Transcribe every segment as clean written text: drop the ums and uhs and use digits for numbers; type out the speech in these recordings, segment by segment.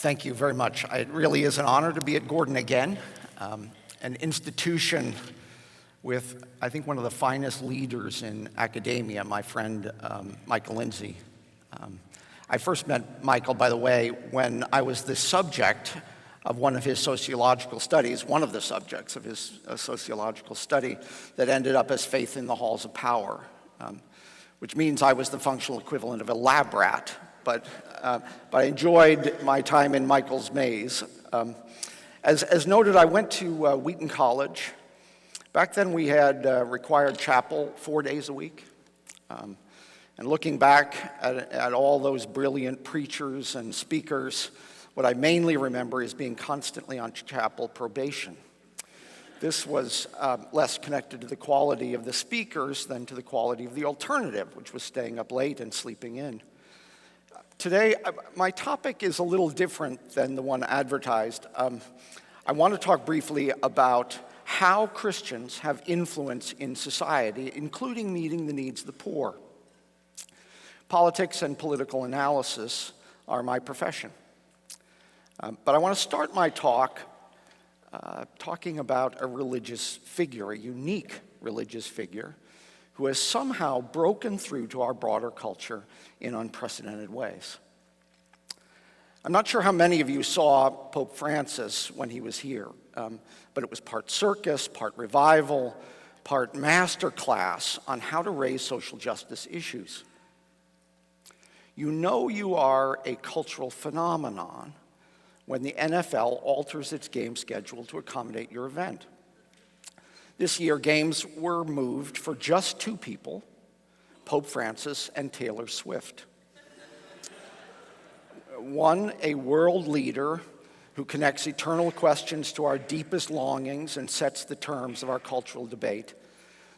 Thank you very much. It really is an honor to be at Gordon again, an institution with, I think, one of the finest leaders in academia, my friend Michael Lindsay. I first met Michael, by the way, when I was the subject of one of his sociological studies, one of the subjects of his sociological study that ended up as Faith in the Halls of Power, which means I was the functional equivalent of a lab rat. But I enjoyed my time in Michael's maze. As noted, I went to Wheaton College. Back then we had required chapel 4 days a week. And looking back at all those brilliant preachers and speakers, what I mainly remember is being constantly on chapel probation. This was less connected to the quality of the speakers than to the quality of the alternative, which was staying up late and sleeping in. Today, my topic is a little different than the one advertised. I want to talk briefly about how Christians have influence in society, including meeting the needs of the poor. Politics and political analysis are my profession. But I want to start my talk talking about a religious figure, a unique religious figure, who has somehow broken through to our broader culture in unprecedented ways. I'm not sure how many of you saw Pope Francis when he was here, but it was part circus, part revival, part masterclass on how to raise social justice issues. You know you are a cultural phenomenon when the NFL alters its game schedule to accommodate your event. This year, games were moved for just two people, Pope Francis and Taylor Swift. One, a world leader who connects eternal questions to our deepest longings and sets the terms of our cultural debate.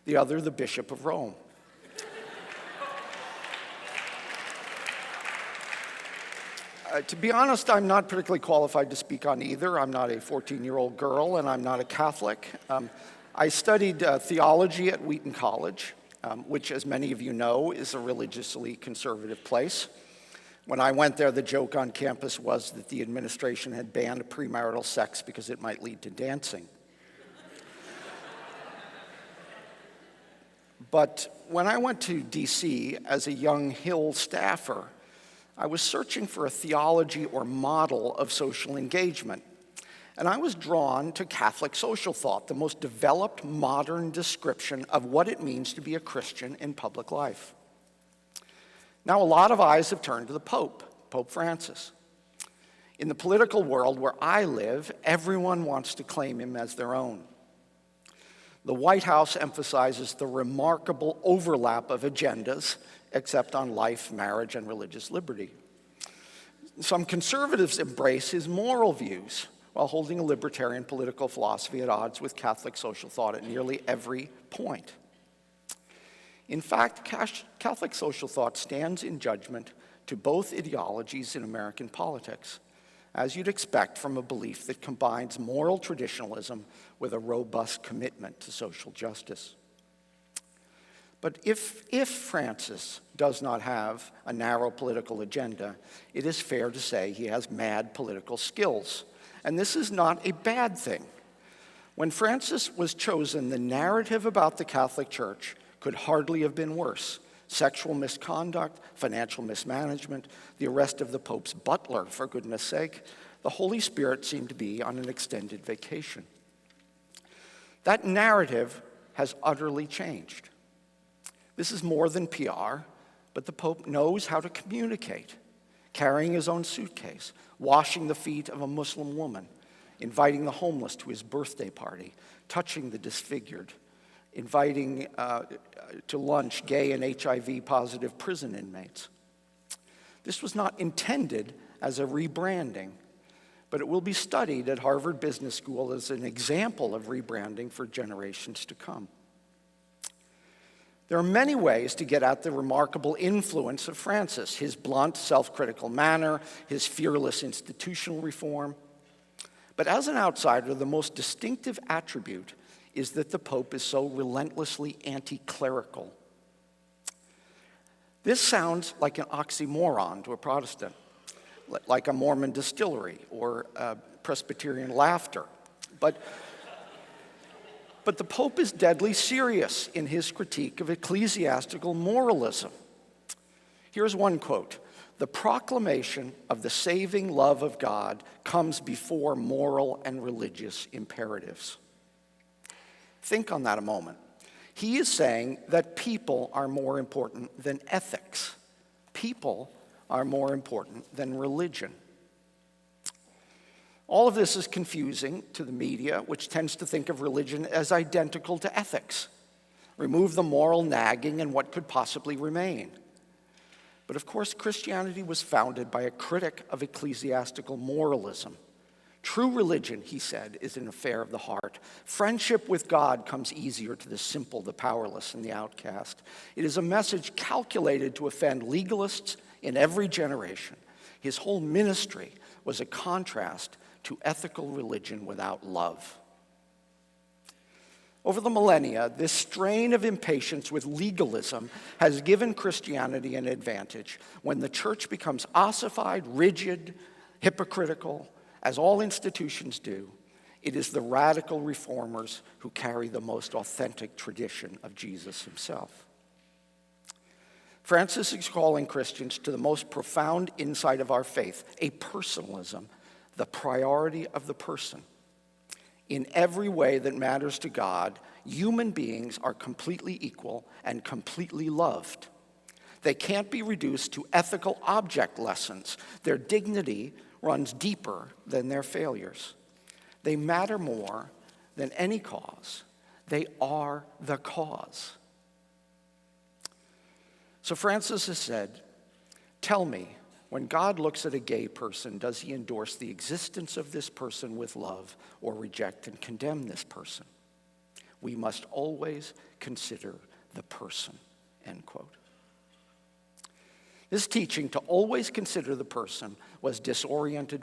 The other, the Bishop of Rome. To be honest, I'm not particularly qualified to speak on either. I'm not a 14-year-old girl, and I'm not a Catholic. I studied theology at Wheaton College, which, as many of you know, is a religiously conservative place. When I went there, the joke on campus was that the administration had banned premarital sex because it might lead to dancing. But when I went to D.C. as a young Hill staffer, I was searching for a theology or model of social engagement. And I was drawn to Catholic social thought, the most developed modern description of what it means to be a Christian in public life. Now, a lot of eyes have turned to the Pope, Pope Francis. In the political world where I live, everyone wants to claim him as their own. The White House emphasizes the remarkable overlap of agendas, except on life, marriage, and religious liberty. Some conservatives embrace his moral views, while holding a libertarian political philosophy at odds with Catholic social thought at nearly every point. In fact, Catholic social thought stands in judgment to both ideologies in American politics, as you'd expect from a belief that combines moral traditionalism with a robust commitment to social justice. But if Francis does not have a narrow political agenda, it is fair to say he has mad political skills. And this is not a bad thing. When Francis was chosen, the narrative about the Catholic Church could hardly have been worse. Sexual misconduct, financial mismanagement, the arrest of the Pope's butler, for goodness sake. The Holy Spirit seemed to be on an extended vacation. That narrative has utterly changed. This is more than PR, but the Pope knows how to communicate. Carrying his own suitcase, washing the feet of a Muslim woman, inviting the homeless to his birthday party, touching the disfigured, inviting to lunch gay and HIV-positive prison inmates. This was not intended as a rebranding, but it will be studied at Harvard Business School as an example of rebranding for generations to come. There are many ways to get at the remarkable influence of Francis, his blunt, self-critical manner, his fearless institutional reform. But as an outsider, the most distinctive attribute is that the Pope is so relentlessly anti-clerical. This sounds like an oxymoron to a Protestant. like a Mormon distillery or Presbyterian laughter. But the Pope is deadly serious in his critique of ecclesiastical moralism. Here's one quote: "The proclamation of the saving love of God comes before moral and religious imperatives." Think on that a moment. He is saying that people are more important than ethics. People are more important than religion. All of this is confusing to the media, which tends to think of religion as identical to ethics. Remove the moral nagging and what could possibly remain? But of course, Christianity was founded by a critic of ecclesiastical moralism. True religion, he said, is an affair of the heart. Friendship with God comes easier to the simple, the powerless, and the outcast. It is a message calculated to offend legalists in every generation. His whole ministry was a contrast to ethical religion without love. Over the millennia, this strain of impatience with legalism has given Christianity an advantage. When the church becomes ossified, rigid, hypocritical, as all institutions do, it is the radical reformers who carry the most authentic tradition of Jesus himself. Francis is calling Christians to the most profound insight of our faith, a personalism, the priority of the person. In every way that matters to God, human beings are completely equal and completely loved. They can't be reduced to ethical object lessons. Their dignity runs deeper than their failures. They matter more than any cause. They are the cause. So Francis has said, tell me, when God looks at a gay person, does he endorse the existence of this person with love or reject and condemn this person? We must always consider the person, end quote. This teaching to always consider the person was disorienting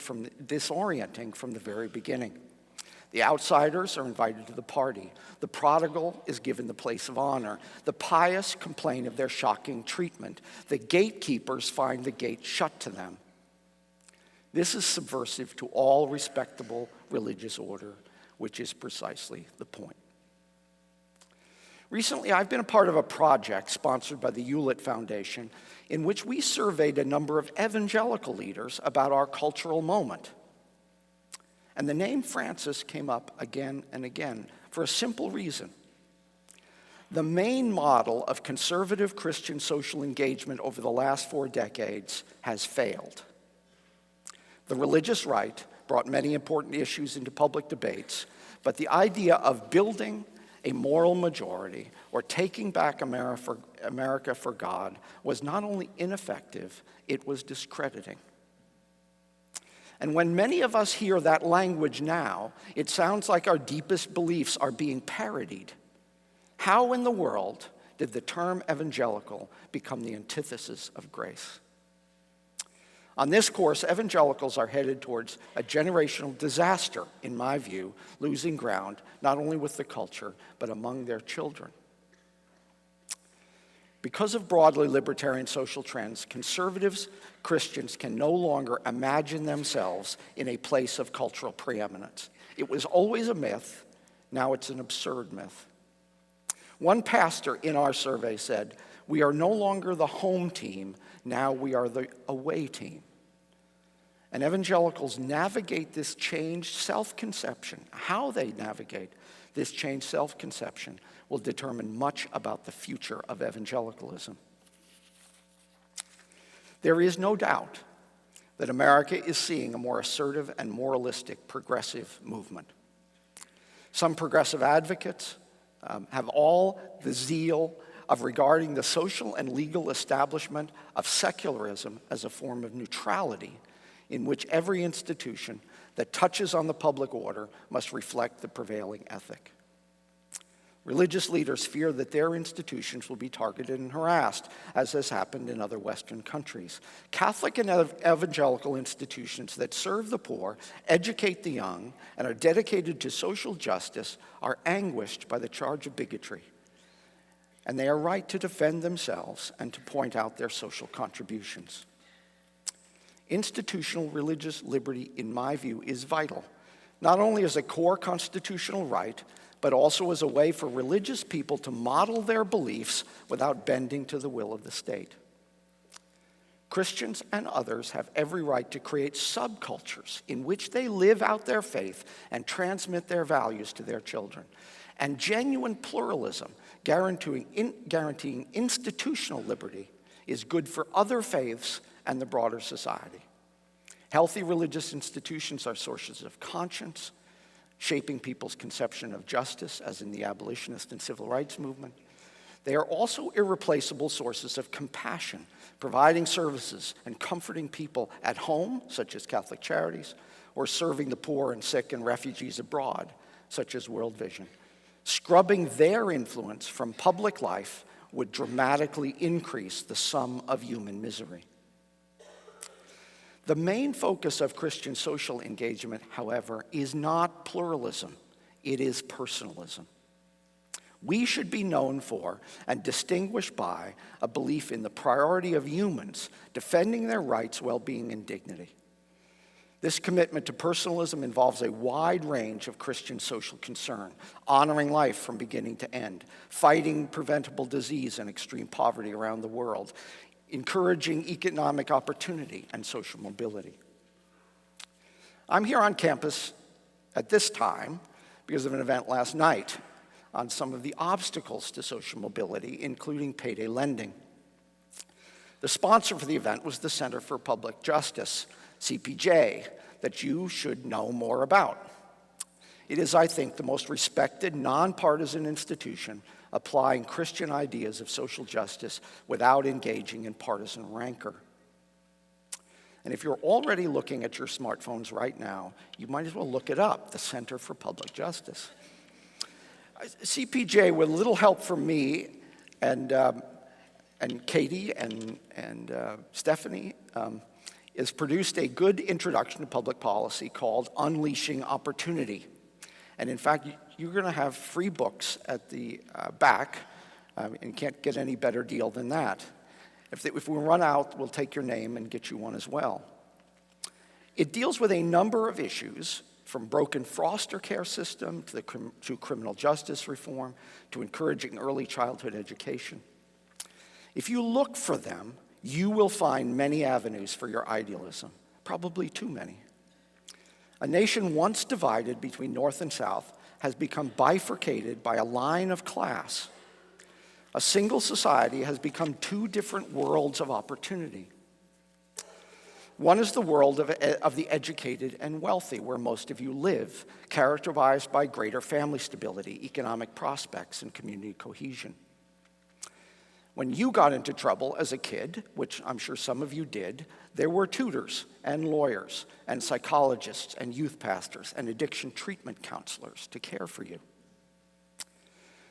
from the very beginning. The outsiders are invited to the party. The prodigal is given the place of honor. The pious complain of their shocking treatment. The gatekeepers find the gate shut to them. This is subversive to all respectable religious order, which is precisely the point. Recently, I've been a part of a project sponsored by the Hewlett Foundation in which we surveyed a number of evangelical leaders about our cultural moment. And the name Francis came up again and again for a simple reason. The main model of conservative Christian social engagement over the last 4 decades has failed. The religious right brought many important issues into public debates, but the idea of building a moral majority or taking back America for God was not only ineffective, it was discrediting. And when many of us hear that language now, it sounds like our deepest beliefs are being parodied. How in the world did the term evangelical become the antithesis of grace? On this course, evangelicals are headed towards a generational disaster, in my view, losing ground not only with the culture, but among their children. Because of broadly libertarian social trends, conservatives, Christians can no longer imagine themselves in a place of cultural preeminence. It was always a myth, now it's an absurd myth. One pastor in our survey said, "We are no longer the home team, now we are the away team." And evangelicals navigate this changed self-conception. How they navigate this changed self-conception will determine much about the future of evangelicalism. There is no doubt that America is seeing a more assertive and moralistic progressive movement. Some progressive advocates have all the zeal of regarding the social and legal establishment of secularism as a form of neutrality in which every institution that touches on the public order must reflect the prevailing ethic. Religious leaders fear that their institutions will be targeted and harassed, as has happened in other Western countries. Catholic and evangelical institutions that serve the poor, educate the young, and are dedicated to social justice are anguished by the charge of bigotry. And they are right to defend themselves and to point out their social contributions. Institutional religious liberty, in my view, is vital, not only as a core constitutional right, but also as a way for religious people to model their beliefs without bending to the will of the state. Christians and others have every right to create subcultures in which they live out their faith and transmit their values to their children. And genuine pluralism, guaranteeing institutional liberty, is good for other faiths and the broader society. Healthy religious institutions are sources of conscience, shaping people's conception of justice, as in the abolitionist and civil rights movement. They are also irreplaceable sources of compassion, providing services and comforting people at home, such as Catholic Charities, or serving the poor and sick and refugees abroad, such as World Vision. Scrubbing their influence from public life would dramatically increase the sum of human misery. The main focus of Christian social engagement, however, is not pluralism, it is personalism. We should be known for and distinguished by a belief in the priority of humans defending their rights, well-being, and dignity. This commitment to personalism involves a wide range of Christian social concern, honoring life from beginning to end, fighting preventable disease and extreme poverty around the world, encouraging economic opportunity and social mobility. I'm here on campus at this time because of an event last night on some of the obstacles to social mobility, including payday lending. The sponsor for the event was the Center for Public Justice, CPJ, that you should know more about. It is, I think, the most respected, nonpartisan institution applying Christian ideas of social justice without engaging in partisan rancor. And if you're already looking at your smartphones right now, you might as well look it up, the Center for Public Justice. CPJ, with a little help from me and Katie and Stephanie, has produced a good introduction to public policy called Unleashing Opportunity. And in fact, you're going to have free books at the back, and can't get any better deal than that. If we run out, we'll take your name and get you one as well. It deals with a number of issues, from broken foster care system to criminal justice reform to encouraging early childhood education. If you look for them, you will find many avenues for your idealism, probably too many. A nation once divided between North and South has become bifurcated by a line of class. A single society has become two different worlds of opportunity. One is the world of the educated and wealthy, where most of you live, characterized by greater family stability, economic prospects, and community cohesion. When you got into trouble as a kid, which I'm sure some of you did, there were tutors and lawyers and psychologists and youth pastors and addiction treatment counselors to care for you.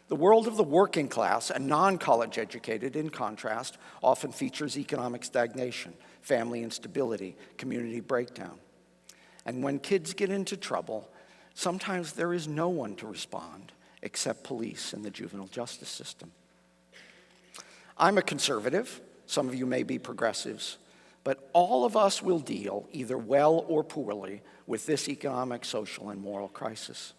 The world of the working class and non-college educated, in contrast, often features economic stagnation, family instability, community breakdown. And when kids get into trouble, sometimes there is no one to respond except police and the juvenile justice system. I'm a conservative, some of you may be progressives, but all of us will deal, either well or poorly, with this economic, social, and moral crisis.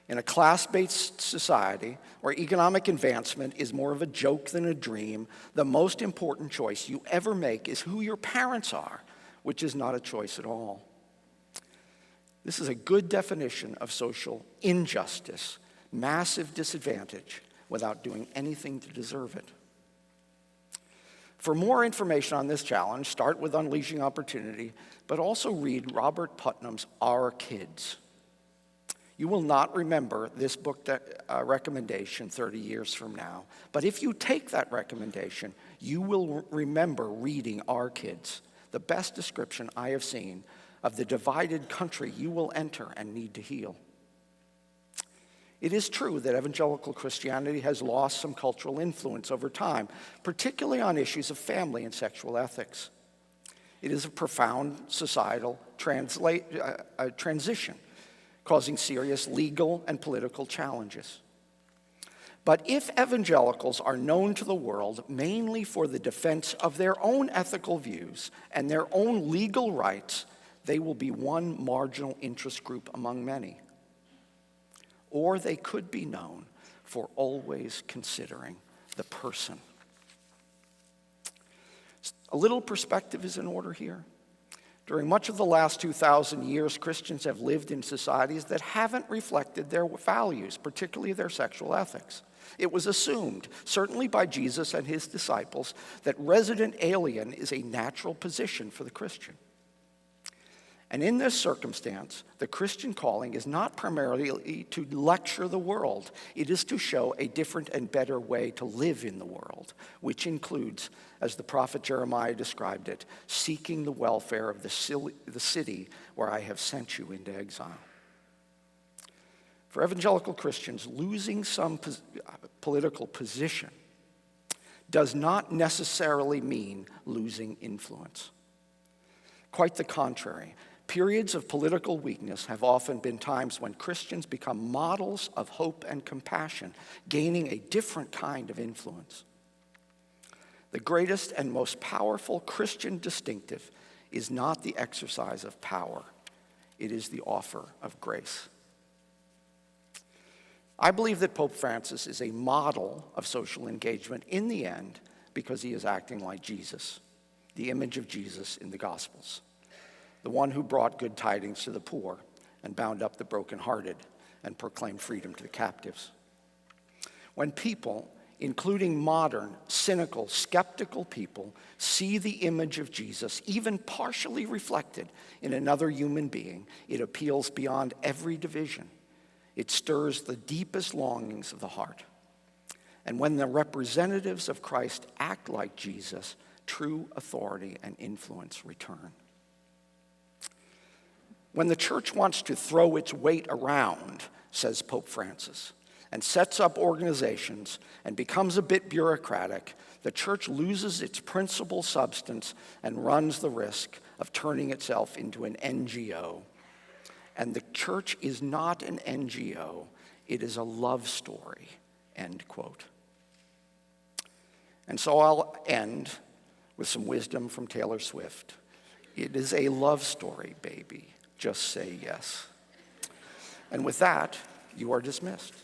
In a class-based society where economic advancement is more of a joke than a dream, the most important choice you ever make is who your parents are, which is not a choice at all. This is a good definition of social injustice, massive disadvantage, without doing anything to deserve it. For more information on this challenge, start with Unleashing Opportunity, but also read Robert Putnam's Our Kids. You will not remember this book recommendation 30 years from now, but if you take that recommendation, you will remember reading Our Kids, the best description I have seen of the divided country you will enter and need to heal. It is true that evangelical Christianity has lost some cultural influence over time, particularly on issues of family and sexual ethics. It is a profound societal transition, causing serious legal and political challenges. But if evangelicals are known to the world mainly for the defense of their own ethical views and their own legal rights, they will be one marginal interest group among many. Or they could be known for always considering the person. A little perspective is in order here. During much of the last 2,000 years, Christians have lived in societies that haven't reflected their values, particularly their sexual ethics. It was assumed, certainly by Jesus and his disciples, that resident alien is a natural position for the Christian. And in this circumstance, the Christian calling is not primarily to lecture the world. It is to show a different and better way to live in the world, which includes, as the prophet Jeremiah described it, seeking the welfare of the city where I have sent you into exile. For evangelical Christians, losing some political position does not necessarily mean losing influence. Quite the contrary. Periods of political weakness have often been times when Christians become models of hope and compassion, gaining a different kind of influence. The greatest and most powerful Christian distinctive is not the exercise of power. It is the offer of grace. I believe that Pope Francis is a model of social engagement in the end because he is acting like Jesus, the image of Jesus in the Gospels, the one who brought good tidings to the poor and bound up the brokenhearted and proclaimed freedom to the captives. When people, including modern, cynical, skeptical people, see the image of Jesus, even partially reflected in another human being, it appeals beyond every division. It stirs the deepest longings of the heart. And when the representatives of Christ act like Jesus, true authority and influence return. When the church wants to throw its weight around, says Pope Francis, and sets up organizations and becomes a bit bureaucratic, the church loses its principal substance and runs the risk of turning itself into an NGO. And the church is not an NGO, it is a love story, end quote. And so I'll end with some wisdom from Taylor Swift. It is a love story, baby. Just say yes. And with that, you are dismissed.